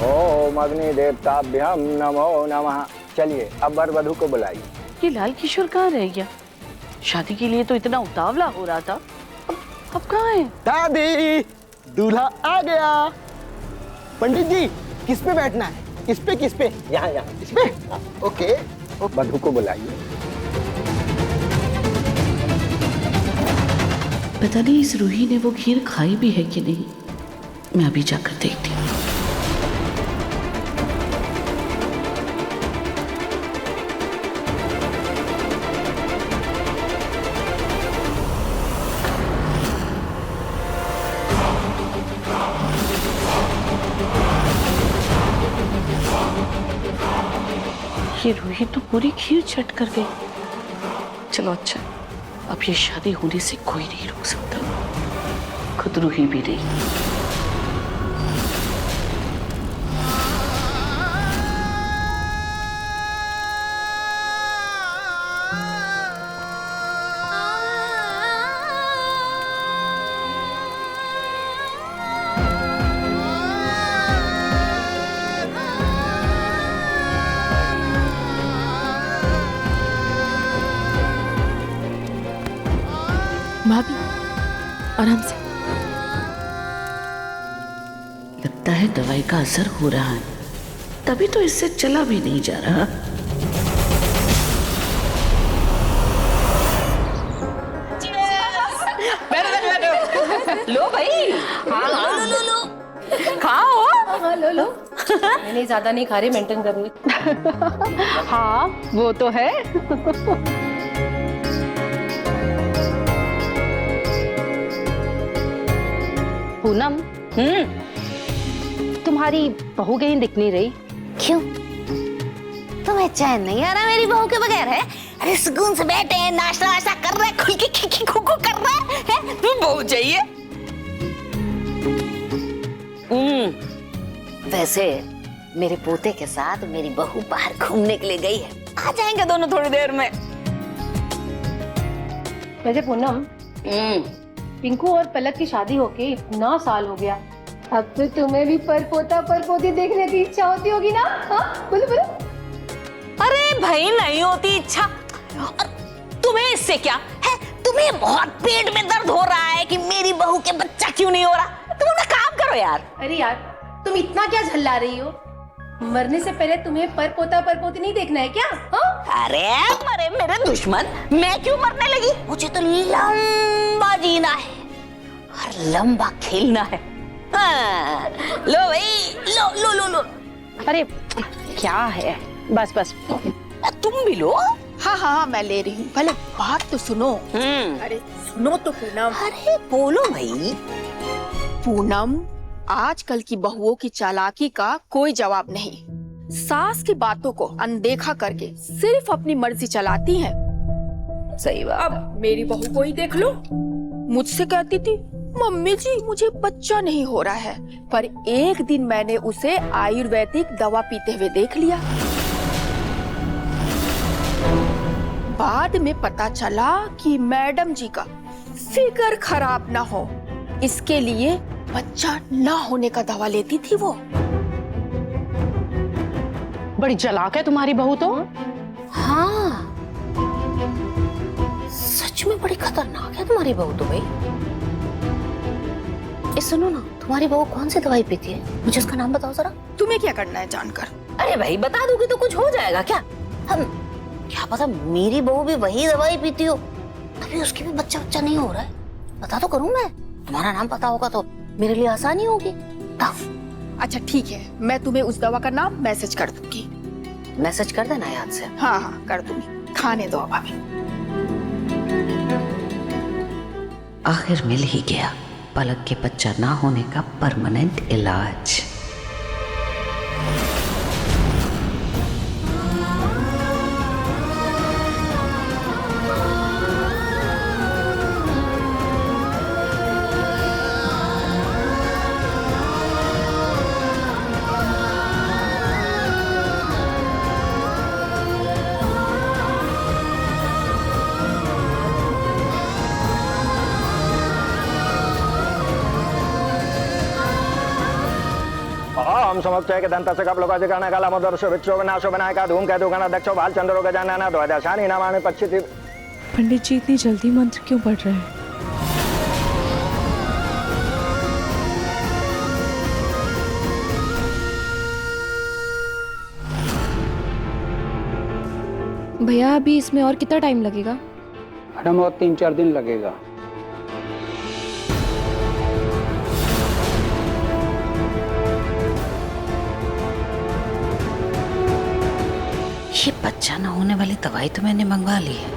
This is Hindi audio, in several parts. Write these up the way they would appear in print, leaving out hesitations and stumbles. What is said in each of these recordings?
ओम अग्नि देवताभ्यम नमो नमः। चलिए अब वर वधू को बुलाइए। ये लाल किशोर कहाँ रह गया? शादी के लिए तो इतना उतावला हो रहा था, अब कहाँ है? दादी, दूल्हा आ गया। पंडित जी, किस पे बैठना है? किस पे? यहाँ इस पे। ओके। वधू को बुलाइए। पता नहीं इस रूही ने वो खीर खाई भी है कि नहीं। मैं अभी जाकर देखती हूँ। ये रूही तो पूरी खीर चट कर गई। चलो अच्छा, अब ये शादी होने से कोई नहीं रोक सकता, खुद रूही भी नहीं। भाभी, आराम से। लगता है दवाई का असर हो रहा है, तभी तो इससे चला भी नहीं जा रहा। लो भाई। हाँ, लो। खाओ। हाँ, लो। मैंने ज्यादा नहीं खा रही, मेंटेन कर रही। हाँ वो तो है। पूनम, तुम्हारी बहू कहीं दिख नहीं रही। क्यों? तुम्हें चैन नहीं आ रहा मेरी बहू के बगैर? है अरे सुकून से बैठे हैं, नाश्ता वाश्ता कर रहे हैं, खुल के खी खू कर रहे हैं। तुम बहू चाहिए? वैसे मेरे पोते के साथ मेरी बहू बाहर घूमने के लिए गई है, आ जाएंगे दोनों थोड़ी देर में। वैसे पूनम, पिंकू और पलक की शादी होके इतना साल हो गया, अब तो तुम्हें भी परपोता परपोती देखने की इच्छा होती होगी ना? हाँ, बोलो बोलो। अरे भाई नहीं होती इच्छा, और तुम्हें इससे क्या है? तुम्हें बहुत पेट में दर्द हो रहा है कि मेरी बहू के बच्चा क्यों नहीं हो रहा? तुम अपना काम करो यार। अरे यार, तुम इतना क्या झल्ला रही हो? मरने से पहले तुम्हें परपोता परपोती नहीं देखना है क्या? हाँ? अरे मरे मेरे दुश्मन, मैं क्यों मरने लगी? मुझे तो लंबा जीना है और लंबा खेलना है। हाँ, लो भाई, लो। अरे क्या है, बस। तुम भी लो। हाँ, मैं ले रही हूँ। पहले बात तो सुनो। अरे सुनो तो पूनम। अरे बोलो भाई। पूनम, आजकल की बहुओं की चालाकी का कोई जवाब नहीं। सास की बातों को अनदेखा करके सिर्फ अपनी मर्जी चलाती हैं। सही बात। अब मेरी बहू को ही देख लो, मुझसे कहती थी मम्मी जी मुझे बच्चा नहीं हो रहा है, पर एक दिन मैंने उसे आयुर्वेदिक दवा पीते हुए देख लिया। बाद में पता चला कि मैडम जी का फिगर खराब ना हो, इसके लिए बच्चा ना होने का दवा लेती थी वो। बड़ी चालाक है तुम्हारी बहू तो। हाँ, सच में बड़ी खतरनाक है तुम्हारी बहू तो भाई। सुनो ना, तुम्हारी बहू कौन सी दवाई पीती है? मुझे उसका नाम बताओ जरा। तुम्हें क्या करना है जानकर? अरे भाई बता दोगे तो कुछ हो जाएगा क्या? हम क्या पता मेरी बहू भी वही दवाई पीती हो, तभी उसकी भी बच्चा नहीं हो रहा है। बता तो करूं मैं, तुम्हारा नाम पता होगा तो मेरे लिए आसानी होगी। अच्छा ठीक है, मैं तुम्हें उस दवा का नाम मैसेज कर दूंगी। मैसेज कर देना याद से। हाँ कर दूंगी। खाने दो अब हमें। आखिर मिल ही गया पलक के बच्चा ना होने का परमानेंट इलाज। हम समझते कि दंत से कपलों का जिक्र काला मदर्श विक्षो विनाशो विनायका धूम कहतु गण दक्षो भाल चंद्रो गजानन द्वादशानी नामानि पच्चिति। पंडित जी इतनी जल्दी मंत्र क्यों पढ़ रहे हैं? भैया अभी इसमें और कितना टाइम लगेगा? मैडम और 3-4 दिन लगेगा। ये बच्चा न होने वाली दवाई तो मैंने मंगवा ली है,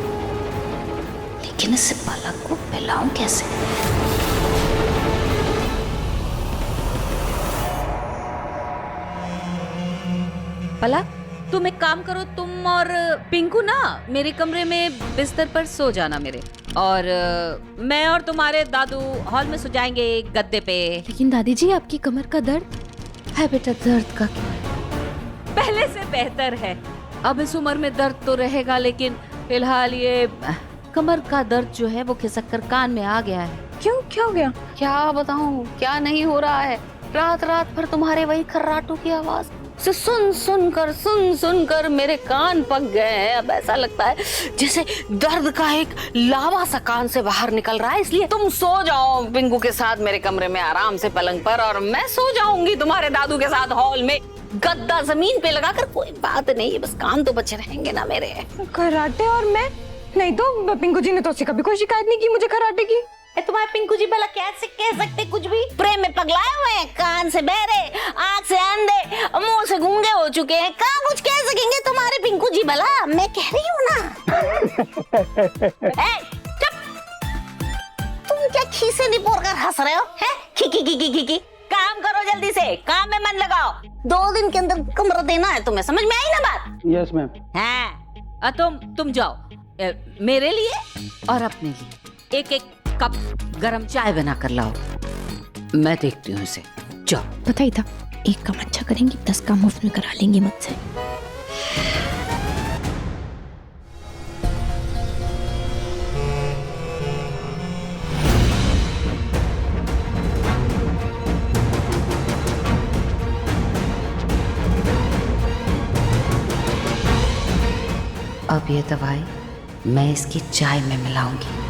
लेकिन इस पलक को पिलाऊं कैसे? पलक, तुम एक काम करो, तुम और पिंकू ना मेरे कमरे में बिस्तर पर सो जाना मेरे, और मैं और तुम्हारे दादू हॉल में सो जाएंगे गद्दे पे। लेकिन दादी जी आपकी कमर का दर्द है बेटा, दर्द का क्या है? पहले से बेहतर है। अब इस उम्र में दर्द तो रहेगा, लेकिन फिलहाल ये कमर का दर्द जो है वो खिसक कर कान में आ गया है। क्यों, क्या हो गया? क्या बताऊं क्या नहीं हो रहा है। रात रात भर तुम्हारे वही खर्राटों की आवाज से सुन सुन कर मेरे कान पक गए हैं। अब ऐसा लगता है जैसे दर्द का एक लावा सा कान से बाहर निकल रहा है। इसलिए तुम सो जाओ पिंकू के साथ मेरे कमरे में आराम से पलंग पर, और मैं सो जाऊंगी तुम्हारे दादू के साथ हॉल में गद्दा जमीन पे लगाकर। कोई बात नहीं, बस कान तो बचे रहेंगे ना मेरे। कराटे और मैं नहीं तो पिंकू जी ने तो उससे कभी कोई शिकायत नहीं की मुझे कराटे की। तुम्हारे पिंकू जी भला कैसे कह सकते कुछ भी? प्रेम में पगलाए हुए हैं, कान से बहरे, आंख से अंधे, मुंह से गूंगे हो चुके हैं, कहाँ कुछ कह सकेंगे तुम्हारे पिंकू जी भला? मैं कह रही हूँ ना। चुप! तुम क्या खीसे निपोर कर हंस रहे हो? हैं? खी काम करो जल्दी से, काम में मन लगाओ। 2 दिन के अंदर कमरा देना है तुम्हें, समझ में आई ना बात? Yes ma'am. हाँ, तुम जाओ मेरे लिए और अपने लिए एक कप गरम चाय बना कर लाओ। मैं देखती हूँ इसे। जाओ। पता ही था, एक काम अच्छा करेंगे 10 काम मुफ्त में करा लेंगे मुझसे। अब ये दवाई मैं इसकी चाय में मिलाऊंगी।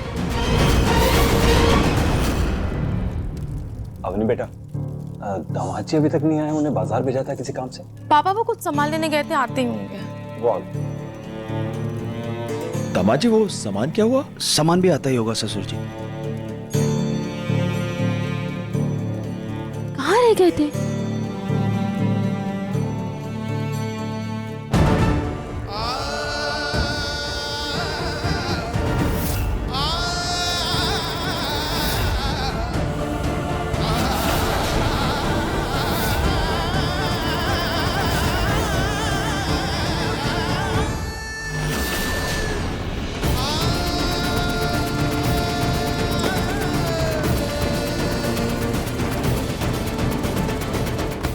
अवनी बेटा, दामाद जी अभी तक नहीं आए, उन्हें बाजार भेजा था किसी काम से। पापा वो कुछ सामान लेने गए थे, आते ही होंगे। दामाद जी वो सामान क्या हुआ? सामान भी आता ही होगा ससुर जी। कहाँ रह गए थे?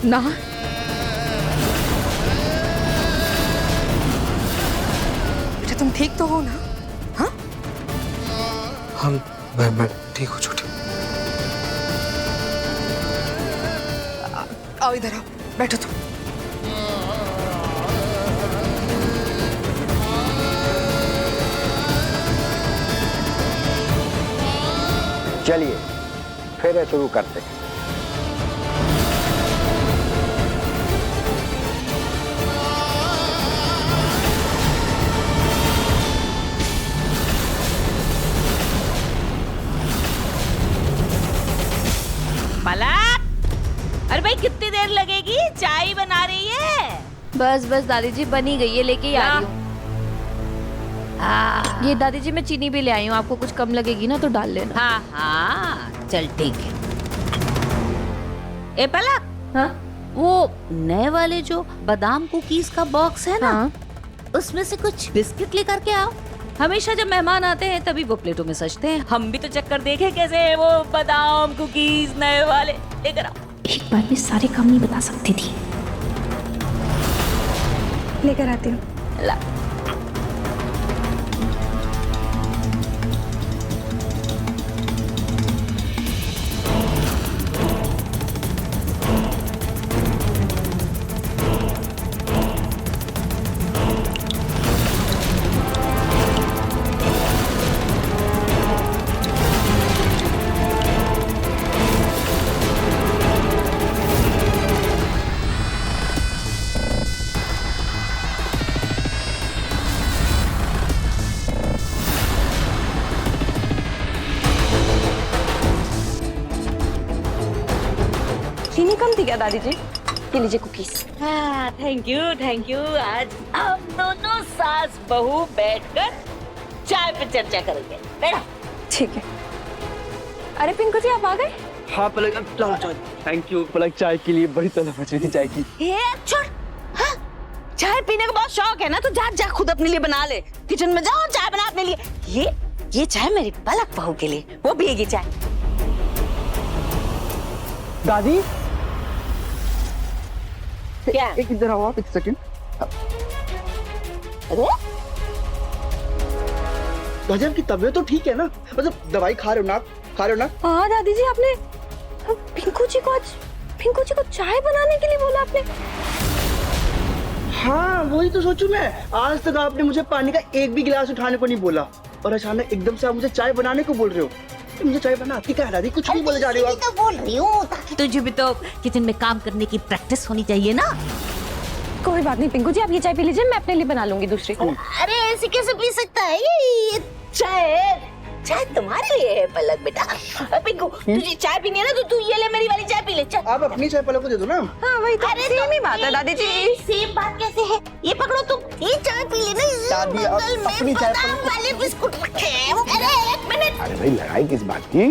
ना बेटा, तुम ठीक तो हो ना? हाँ हम मैं ठीक हूँ छोटी। आओ इधर आओ, बैठो तुम। चलिए फिर शुरू करते हैं। पलक, अरे भाई कितनी देर लगेगी? चाय बना रही है। बस दादी जी बनी गई है, लेके आ रही हूँ। ये दादी जी मैं चीनी भी ले आई हूँ, आपको कुछ कम लगेगी ना तो डाल लेना। हाँ, चल ठीक है। ए पलक, हाँ? वो नए वाले जो बादाम कुकीज का बॉक्स है ना, हाँ? उसमें से कुछ बिस्किट लेकर के आओ। हमेशा जब मेहमान आते हैं तभी वो प्लेटों में सजते हैं। हम भी तो चक्कर देखें कैसे वो बादाम कुकीज नए वाले लेकर आओ। एक बार में सारे काम नहीं बता सकती थी। लेकर आती हूँ। ला। गया दादी जी, ये लीजिए कुकीज। हाँ, थैंक यू। आज हम दोनों सास बहू बैठकर चाय पे चर्चा करेंगे। बैठो। ठीक है। अरे पिंकू जी आप आ गए? हाँ पलक, लाओ चाय। थैंक यू पलक, चाय के लिए बड़ी तलब मच रही थी चाय की। ये छोड़। हाँ? चाय पीने का बहुत शौक है ना, तो जा खुद अपने लिए बना ले। किचन में जाओ, चाय बना अपने लिए। ये चाय मेरी पलक बहू के लिए, वो पिएगी चाय। दादी क्या? एक इधर आओ आप, एक सेकंड। अरे दादी आपकी तबीयत तो ठीक है ना? मतलब दवाई खा रहे हो ना? खा रहे हो ना? हाँ दादी जी, आपने पिंकू जी को चाय बनाने के लिए बोला आपने? हाँ वही तो सोचूं मैं। आज तक आपने मुझे पानी का एक भी गिलास उठाने को नहीं बोला, और अचानक एकदम से आप मुझे चाय बनाने को बोल रहे हो। मुझे चाय बना आती क्या है दादी? कुछ नहीं बोले जा रही हो आप। तो बोल रही हूँ ताकि तुझे भी तो किचन में काम करने की प्रैक्टिस होनी चाहिए ना। कोई बात नहीं पिंकू जी, आप ये चाय पी लीजिए, मैं अपने लिए बना लूंगी दूसरी। अरे ऐसे कैसे पी सकता है ये चाय तुम्हारे लिए है पलक बेटा। पिंकू तुझे चाय पीनी है ना, तो तू ये ले मेरी वाली चाय पी ले। चल आप अपनी चाय पलक को दे दो ना। हाँ वही तो, सेम ही बात है दादी जी। सेम बात कैसे है? ये पकड़ो तुम, ये चाय पी लेना। दादी आप अपनी चाय बादाम वाले बिस्कुट रखे हैं। अरे एक मिनट। अरे भाई लड़ाई किस बात की?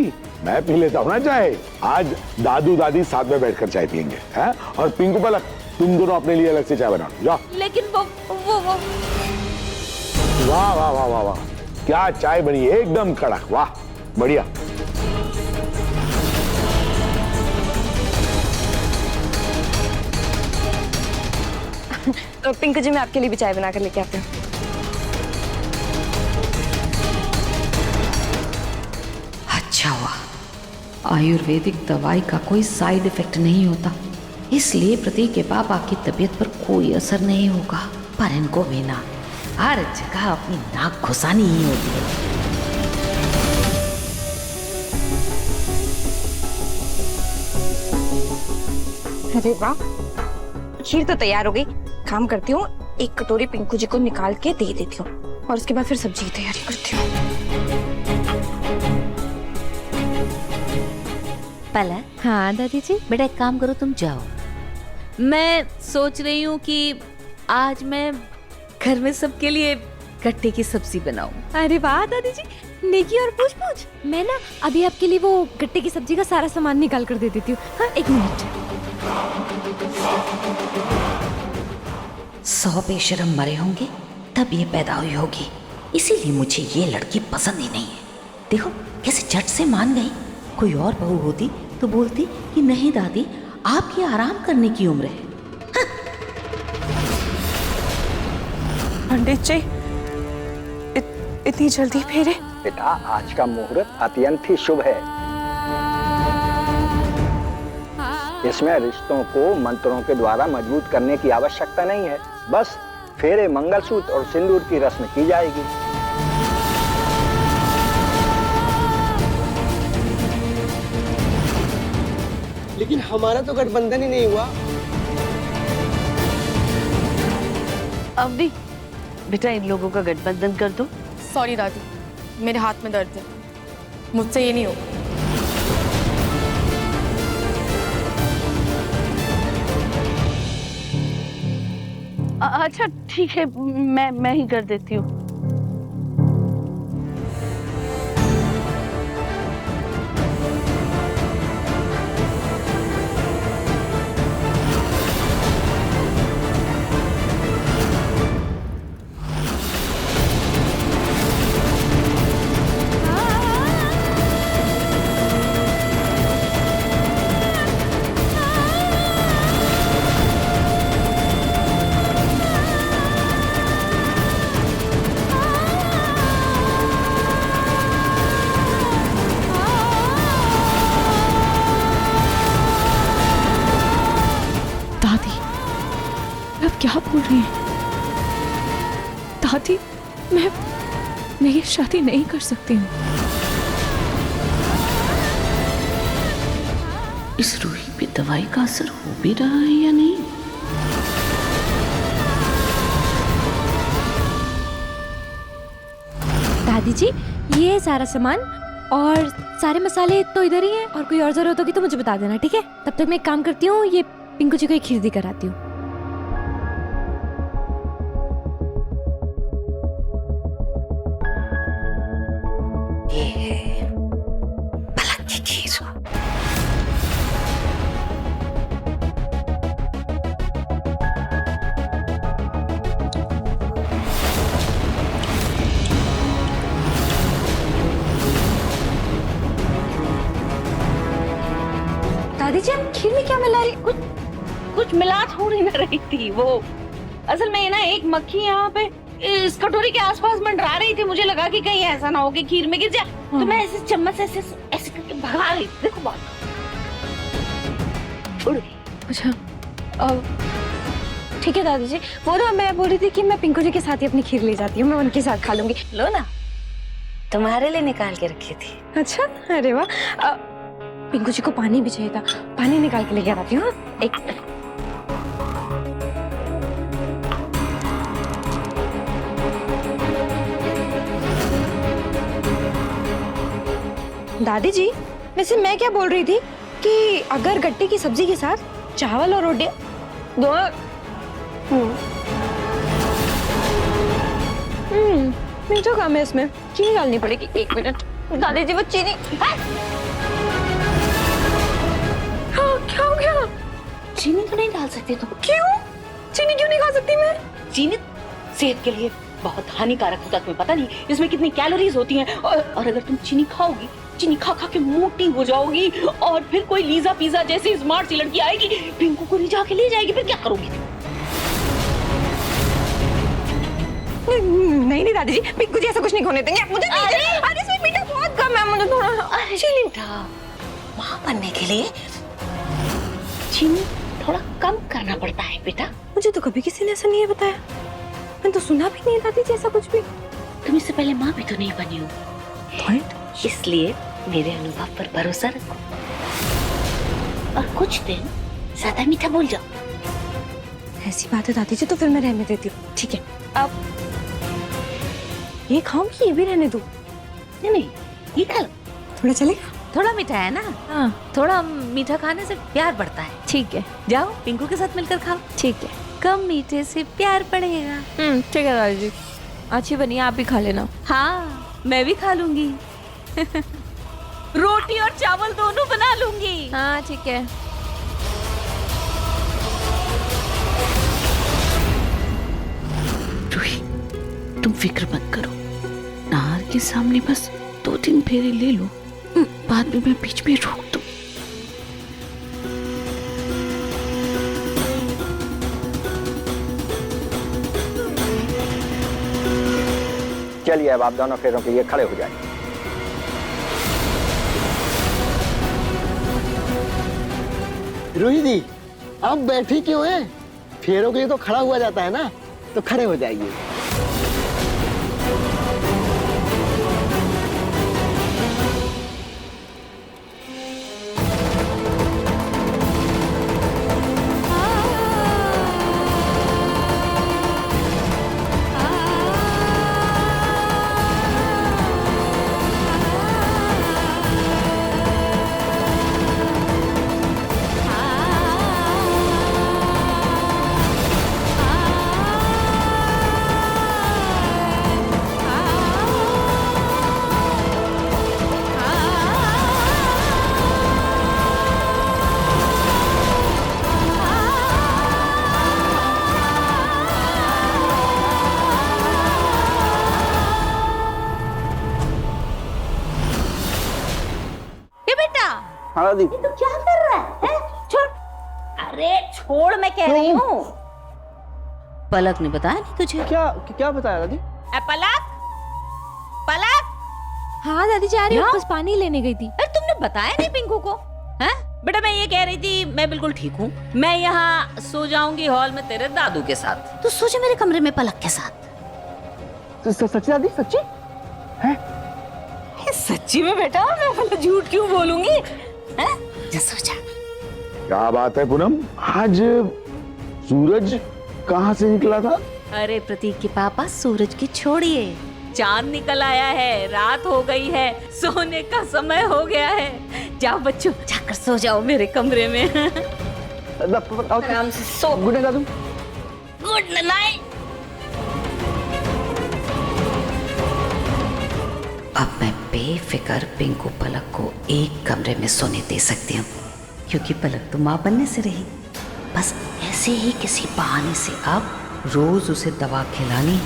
मैं पी लेता हूँ ना चाय। आज दादू दादी साथ में बैठकर चाय पियेंगे, हैं? और पिंकू पलक तुम दोनों अपने लिए अलग से चाय बनाओ, जाओ। लेकिन वो वाह वाह वाह वाह वाह, क्या चाय बनी है, एकदम कड़क। वाह बढ़िया। तो पिंकू जी मैं आपके लिए भी चाय बना कर लेके आती हूँ। अच्छा हुआ, आयुर्वेदिक दवाई का कोई साइड इफेक्ट नहीं होता, इसलिए प्रतीक के पापा की तबीयत पर कोई असर नहीं होगा। पर इनको भी ना हर जगह अपनी नाक घुसानी ही होती है। अरे वाह, खीर तो तैयार हो गई। काम करती हूँ, एक कटोरी पिंकू जी को निकाल के दे देती हूँ, और उसके बाद फिर सब्जी की तैयारी करती हूँ। पलक। हाँ दादी जी। बेटा एक काम करो, तुम जाओ। मैं सोच रही हूँ कि आज मैं घर में सबके लिए गट्टे की सब्जी बनाऊं। अरे वाह दादी जी, नेकी और पूछ। मैं ना अभी आपके लिए वो गट्टे की सब्जी का सारा सामान निकाल कर दे देती हूँ। हाँ एक मिनट। 100 बेशरम मरे होंगे तब ये पैदा हुई होगी, इसीलिए मुझे ये लड़की पसंद ही नहीं है। देखो कैसे झट से मान गई। कोई और बहू होती तो बोलती कि नहीं दादी आपकी आराम करने की उम्र है। पंडित जी इतनी जल्दी फेरे? बेटा आज का मुहूर्त अत्यंत ही शुभ है। इसमें रिश्तों को मंत्रों के द्वारा मजबूत करने की आवश्यकता नहीं है, बस फेरे, मंगलसूत्र और सिंदूर की रस्म की जाएगी। लेकिन हमारा तो गठबंधन ही नहीं हुआ। अब भी बेटा इन लोगों का गठबंधन कर दो। सॉरी दादी, मेरे हाथ में दर्द है, मुझसे ये नहीं होगा। अच्छा ठीक है, मैं ही कर देती हूँ। क्या बोल रही हैं? दादी मैं ये शादी नहीं कर सकती हूँ। इस रूही पे दवाई का असर हो भी रहा है या नहीं? दादी जी ये सारा सामान और सारे मसाले तो इधर ही हैं, और कोई और जरूरत होगी तो मुझे बता देना, ठीक है? तब तक मैं एक काम करती हूँ, ये पिंकू जी को एक खीर दी कराती हूँ। दादी जी, आप खीर में क्या मिला रही? कुछ मिला थोड़ी ना रही थी वो। असल में ना एक मक्खी यहाँ पे इस कटोरी के आसपास मंडरा रही थी, मुझे लगा कि कहीं ऐसा ना हो कि खीर में गिर जाए, तो मैं ऐसे चम्मच से ऐसे करके भगा रही थी। देखो बात उड़ गई। अच्छा, ठीक है दादी जी। वो ना मैं बोल रही थी कि मैं पिंकू जी के साथ ही अपनी खीर ले जाती हूँ, मैं उनके साथ खा लूंगी। लो ना, तुम्हारे लिए निकाल के रखी थी। अच्छा, अरे वाह। पिंकू जी को पानी भी चाहिए था, पानी निकाल के लेके आती हूँ। एक दादी जी, वैसे मैं क्या बोल रही थी कि अगर गट्टे की सब्जी के साथ चावल और रोटी दोनों मीठा काम है, इसमें चीनी डालनी पड़ेगी। एक मिनट दादी जी, वो चीनी क्या हो गया? चीनी तो नहीं डाल सकती तुम। क्यों? चीनी क्यों नहीं खा सकती मैं? चीनी सेहत के लिए बहुत हानिकारक होता है, तुम्हें पता नहीं इसमें कितनी कैलोरीज होती हैं। और अगर तुम चीनी खाओगी, चीनी खा खा के मोटी हो जाओगी, और फिर कोई लीजा पिज़्ज़ा जैसी स्मार्ट सी लड़की आएगी, पिंकू को रिझा के ले जाएगी, फिर क्या करोगी? नहीं दादी जी, पिंकू जी ऐसा कुछ नहीं होने देंगे। मुझे अरे इसमें मीठा बहुत कम है, मुझे थोड़ा चीनी मीठा माँ बनने के लिए चीनी थोड़ा कम करना पड़ता है बेटा। मुझे तो कभी किसी ने ऐसा नहीं बताया, मैंने तो सुना भी नहीं दादी जी ऐसा कुछ भी। तुम इससे पहले माँ भी तो नहीं बनी हो, इसलिए मेरे अनुभव पर भरोसा रखो और कुछ दिन ज्यादा मीठा बोल जाओ। ऐसी बात है दादी जी, तो फिर मैं रहने देती हूँ। ठीक है, अब ये खाऊंगी, ये भी रहने दो। नहीं, ये खा लो। थोड़ा चलेगा? थोड़ा मीठा है ना? हाँ, थोड़ा मीठा खाने से प्यार बढ़ता है। ठीक है, जाओ पिंकू के साथ मिलकर खाओ। ठीक है। कम मीठे से प्यार बढ़ेगा। ठीक है दादी जी, अच्छी बनी, आप भी खा लेना। हाँ, मैं भी खा लूंगी। रोटी और चावल दोनों बना लूंगी। हाँ ठीक है। रूही, तुम फिक्र मत करो, नार के सामने बस 2-3 फेरे ले लो, बाद में मैं बीच में रोक दूं। चलिए अब आप दोनों फेरों के लिए खड़े हो जाइए। रूही दी, आप बैठी क्यों हैं? फेरों के लिए तो खड़ा हुआ जाता है ना, तो खड़े हो जाइए। हाँ दी। तो क्या कर रहा है? छोड़। अरे छोड़, मैं कह रही हूँ। पलक ने बताया नहीं तुझे? क्या बताया दादी? पलक, पलक। हाँ दादी जी, आ रही हूँ, बस पानी लेने गई थी। अरे तुमने बताया नहीं पिंकू को? हैं? बेटा मैं ये कह रही थी, मैं बिल्कुल ठीक हूँ, मैं यहाँ सो जाऊंगी हॉल में तेरे दादू के साथ। तू सो जा मेरे कमरे में पलक के साथ। सच्ची दादी? सच्ची है? सच्ची में बेटा, मैं मतलब झूठ क्यों बोलूंगी? हैं? जा सो जा। क्या बात है पूनम, आज सूरज कहाँ से निकला था? अरे प्रतीक के पापा, सूरज की छोड़िए, चांद निकल आया है, रात हो गई है, सोने का समय हो गया है। जाओ बच्चों, जाकर सो जाओ मेरे कमरे में। आराम से सो। गुड नाइट दादू। Good night. अब मैं बेफिक्र पिंकू पलक को एक कमरे में सोने दे सकती हूँ, क्योंकि पलक तो माँ बनने से रही। बस ऐसे ही किसी बहाने से अब रोज उसे दवा खिलानी